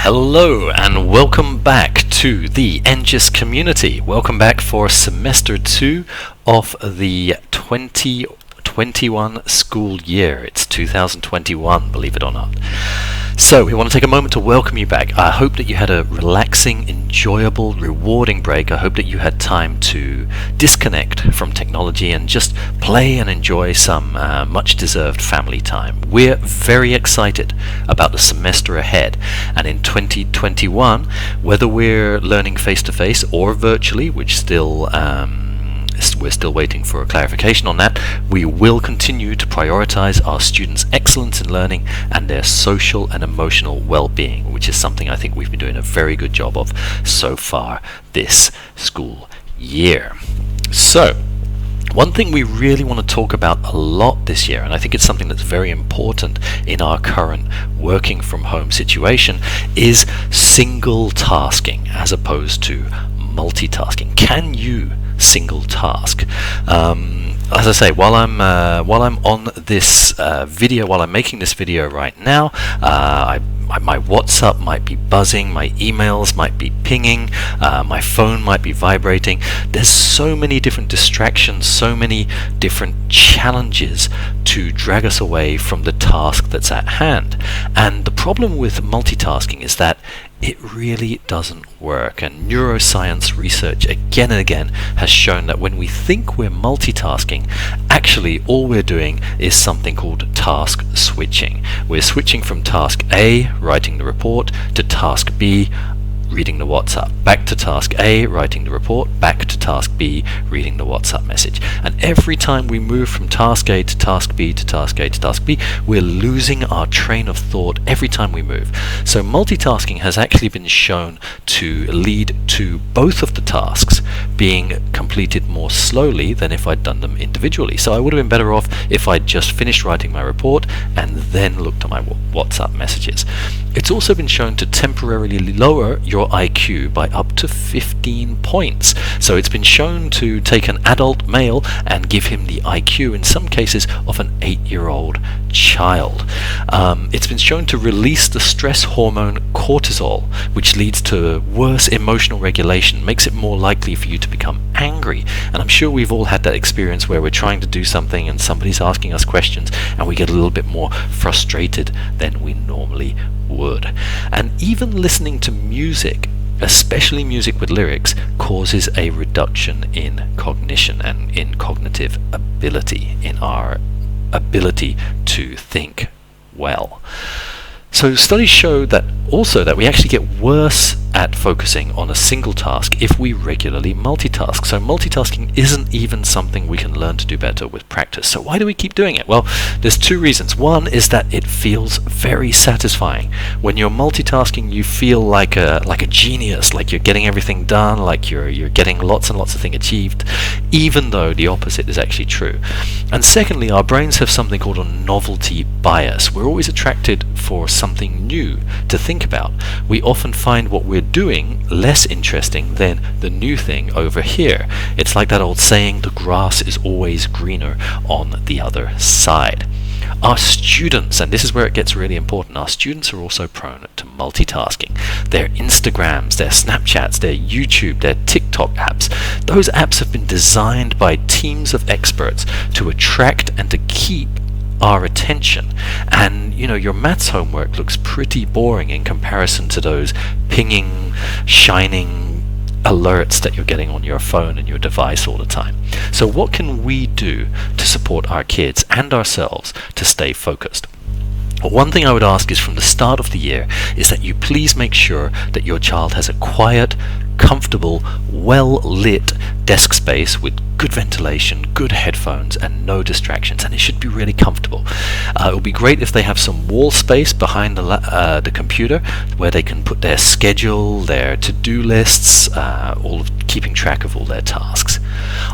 Hello and welcome back to the NJIS community. Welcome back for semester 2 of the 2021 school year. It's 2021, believe it or not. So we want to take a moment to welcome you back. I hope that you had a relaxing, enjoyable, rewarding break. I hope that you had time to disconnect from technology and just play and enjoy some much-deserved family time. We're very excited about the semester ahead, and in 2021, whether we're learning face-to-face or virtually, which still we're still waiting for a clarification on that, we will continue to prioritize our students' excellence in learning and their social and emotional well-being, which is something I think we've been doing a very good job of so far this school year. So, one thing we really want to talk about a lot this year, and I think it's something that's very important in our current working from home situation, is single tasking as opposed to multitasking. Can you single task? As I say, while I'm on this video, while I'm making this video right now, my WhatsApp might be buzzing, my emails might be pinging, my phone might be vibrating. There's so many different distractions, so many different challenges to drag us away from the task that's at hand. And the problem with multitasking is that it really doesn't work, and neuroscience research again and again has shown that when we think we're multitasking, actually all we're doing is something called task switching. We're switching from task A, writing the report, to task B, reading the WhatsApp, back to task A, writing the report, back to task B, reading the WhatsApp message. And every time we move from task A to task B to task A to task B, we're losing our train of thought every time we move. So multitasking has actually been shown to lead to both of the tasks being completed more slowly than if I'd done them individually. So I would have been better off if I'd just finished writing my report and then looked at my WhatsApp messages. It's also been shown to temporarily lower your IQ by up to 15 points. So it's been shown to take an adult male and give him the IQ, in some cases, of an 8-year-old child. It's been shown to release the stress hormone cortisol, which leads to worse emotional regulation, makes it more likely for you to become angry. And I'm sure we've all had that experience where we're trying to do something and somebody's asking us questions and we get a little bit more frustrated than we normally would. And even listening to music, especially music with lyrics, causes a reduction in cognition and in cognitive ability, in our ability to think well. So studies show that also that we actually get worse at focusing on a single task if we regularly multitask. So multitasking isn't even something we can learn to do better with practice. So why do we keep doing it? Well, there's two reasons. One is that it feels very satisfying. When you're multitasking, you feel like a genius, like you're getting everything done, like you're getting lots and lots of things achieved, even though the opposite is actually true. And secondly, our brains have something called a novelty bias. We're always attracted for something new to think about. We often find what we're doing less interesting than the new thing over here. It's like that old saying, the grass is always greener on the other side. Our students, and this is where it gets really important, our students are also prone to multitasking. Their Instagrams, their Snapchats, their YouTube, their TikTok apps, those apps have been designed by teams of experts to attract and to keep our attention. And your maths homework looks pretty boring in comparison to those pinging, shining alerts that you're getting on your phone and your device all the time. So what can we do to support our kids and ourselves to stay focused? Well, one thing I would ask is, from the start of the year, is that you please make sure that your child has a quiet, comfortable, well-lit desk space with good ventilation, good headphones, and no distractions, and it should be really comfortable. It would be great if they have some wall space behind the computer where they can put their schedule, their to-do lists, keeping track of all their tasks.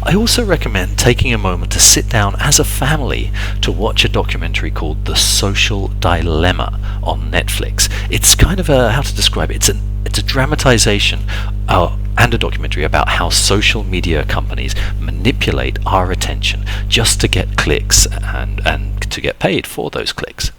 I also recommend taking a moment to sit down as a family to watch a documentary called The Social Dilemma on Netflix. It's kind of how to describe it? It's a dramatization and a documentary about how social media companies manipulate our attention just to get clicks and to get paid for those clicks.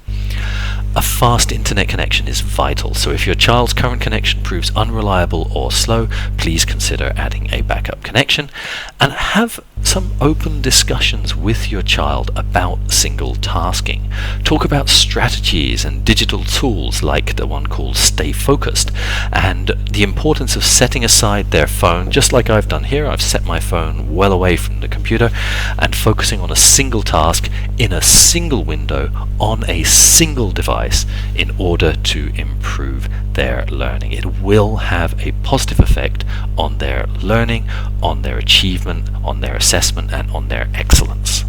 A fast internet connection is vital, so if your child's current connection proves unreliable or slow, please consider adding a backup connection, and have some open discussions with your child about single tasking. Talk about strategies and digital tools like the one called Stay Focused, and the importance of setting aside their phone, just like I've done here. I've set my phone well away from the computer and focusing on a single task in a single window on a single device in order to improve their learning. It will have a positive effect on their learning, on their achievement, on their assessment, and on their excellence.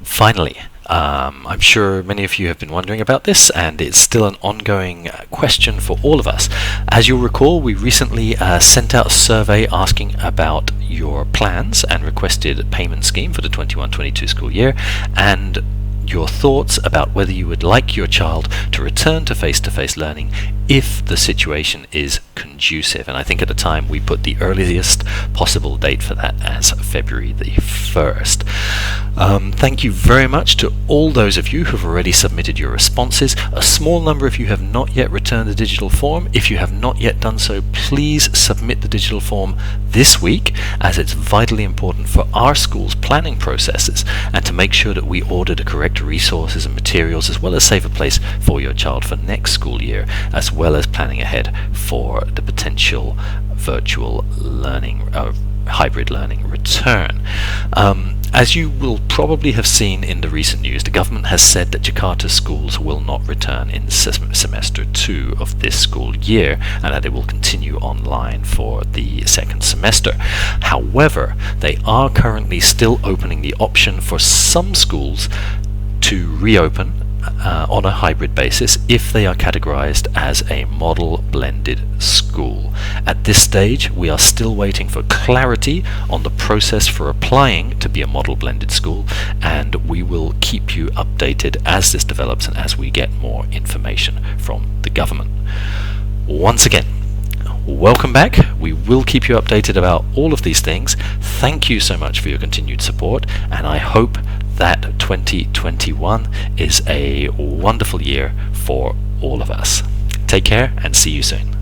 Finally, I'm sure many of you have been wondering about this, and it's still an ongoing question for all of us. As you'll recall, we recently sent out a survey asking about your plans and requested a payment scheme for the 21-22 school year, and your thoughts about whether you would like your child to return to face-to-face learning if the situation is conducive. And I think at the time we put the earliest possible date for that as February the 1st. Thank you very much to all those of you who have already submitted your responses. A small number of you have not yet returned the digital form. If you have not yet done so, please submit the digital form this week, as it's vitally important for our school's planning processes and to make sure that we order the correct resources and materials, as well as save a place for your child for next school year, as well as planning ahead for the potential virtual learning, hybrid learning return. As you will probably have seen in the recent news, the government has said that Jakarta schools will not return in semester 2 of this school year, and that they will continue online for the second semester. However, they are currently still opening the option for some schools to reopen on a hybrid basis if they are categorized as a model blended school. At this stage, we are still waiting for clarity on the process for applying to be a model blended school, and we will keep you updated as this develops and as we get more information from the government. Once again, welcome back. We will keep you updated about all of these things. Thank you so much for your continued support, and I hope that 2021 is a wonderful year for all of us. Take care and see you soon.